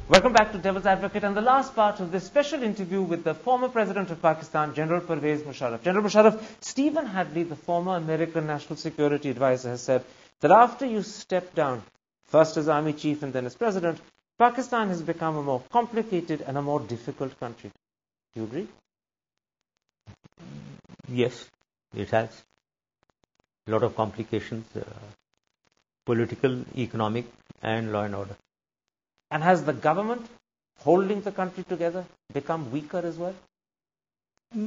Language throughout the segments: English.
Welcome back to Devil's Advocate and the last part of this special interview with the former President of Pakistan, General Pervez Musharraf. General Musharraf, Stephen Hadley, the former American National Security Advisor, has said that after you step down, first as Army Chief and then as President, Pakistan has become a more complicated and a more difficult country. Do you agree? Yes, it has. A lot of complications, political, economic and law and order. And has the government holding the country together become weaker as well?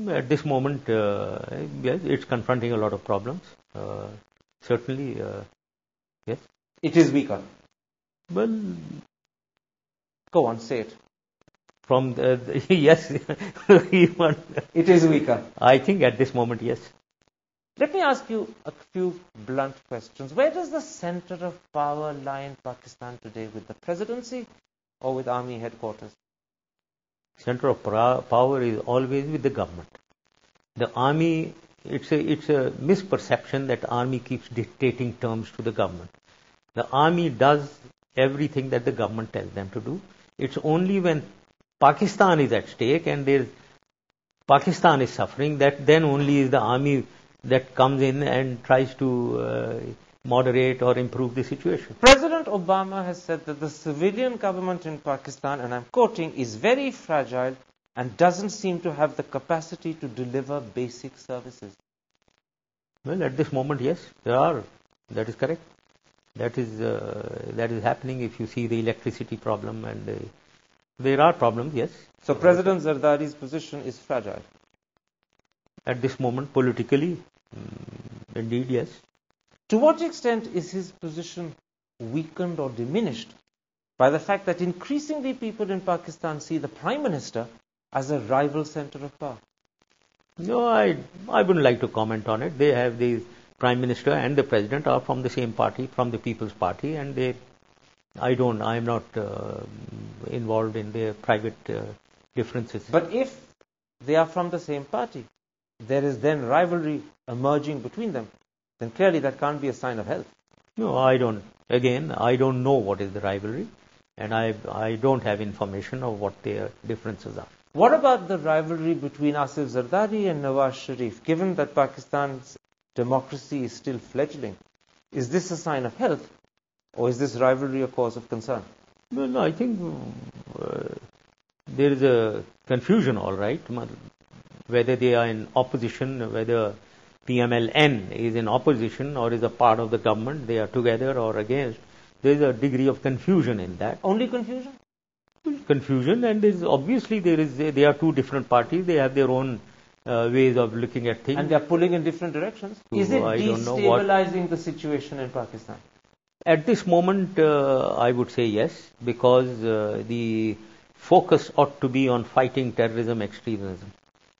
At this moment, yes, it's confronting a lot of problems. Certainly, yes. It is weaker. Well, go on, say it. From the, yes, it is weaker. I think at this moment, yes. Let me ask you a few blunt questions. Where does the center of power lie in Pakistan today, with the presidency or with army headquarters? Center of power is always with the government. The army, it's a misperception that army keeps dictating terms to the government. The army does everything that the government tells them to do. It's only when Pakistan is at stake and Pakistan is suffering that then only is the army that comes in and tries to moderate or improve the situation. President Obama has said that the civilian government in Pakistan, and I'm quoting, is very fragile and doesn't seem to have the capacity to deliver basic services. Well, at this moment, yes, there are. That is correct. That is happening. If you see the electricity problem, and there are problems, yes. So President Zardari's position is fragile? At this moment, politically, indeed, yes. To what extent is his position weakened or diminished by the fact that increasingly people in Pakistan see the Prime Minister as a rival center of power? No, I wouldn't like to comment on it. They have the Prime Minister and the President are from the same party, from the People's Party, and I'm not involved in their private differences. But if they are from the same party, there is then rivalry emerging between them, then clearly that can't be a sign of health. No, I don't. Again, I don't know what is the rivalry, and I don't have information of what their differences are. What about the rivalry between Asif Zardari and Nawaz Sharif? Given that Pakistan's democracy is still fledgling, is this a sign of health, or is this rivalry a cause of concern? Well, no, I think there is a confusion, all right. Whether they are in opposition, whether PMLN is in opposition or is a part of the government, they are together or against. There is a degree of confusion in that. Only confusion? Confusion, and they are two different parties. They have their own ways of looking at things. And they are pulling in different directions. Is it destabilizing the situation in Pakistan? At this moment, I would say yes, because the focus ought to be on fighting terrorism, extremism.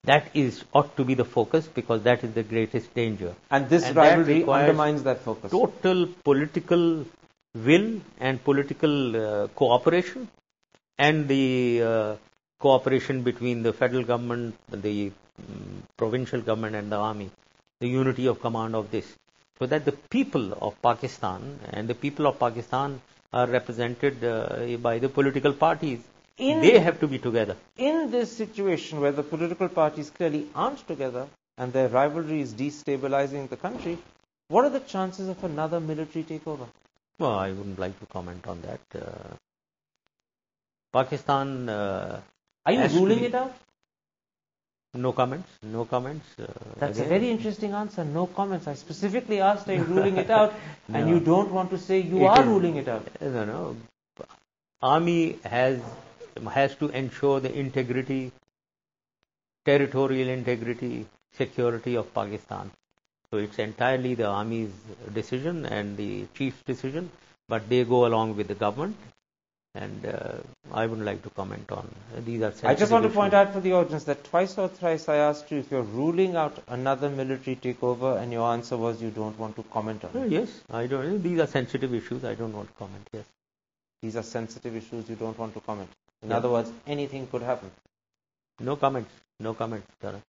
That ought to be the focus, because that is the greatest danger. And this rivalry undermines that focus. Total political will and political cooperation, and the cooperation between the federal government, the provincial government and the army, the unity of command of this, so that the people of Pakistan and the people of Pakistan are represented by the political parties. They have to be together. In this situation where the political parties clearly aren't together and their rivalry is destabilizing the country, what are the chances of another military takeover? Well, I wouldn't like to comment on that. Pakistan... are you ruling it out? No comments. No comments. That's again a very interesting answer. No comments. I specifically asked, are you ruling it out? No. And you don't want to say you are ruling it out. No. Army has to ensure the integrity, territorial integrity, security of Pakistan. So it's entirely the army's decision and the chief's decision, but they go along with the government, and I wouldn't like to comment on these are sensitive I just want to point issues. out for the audience that twice or thrice I asked you if you're ruling out another military takeover, and your answer was you don't want to comment on it. Yes, I don't. These are sensitive issues. I don't want to comment. Yes. These are sensitive issues. You don't want to comment. In other words, anything could happen. No comments. No comments, Tara.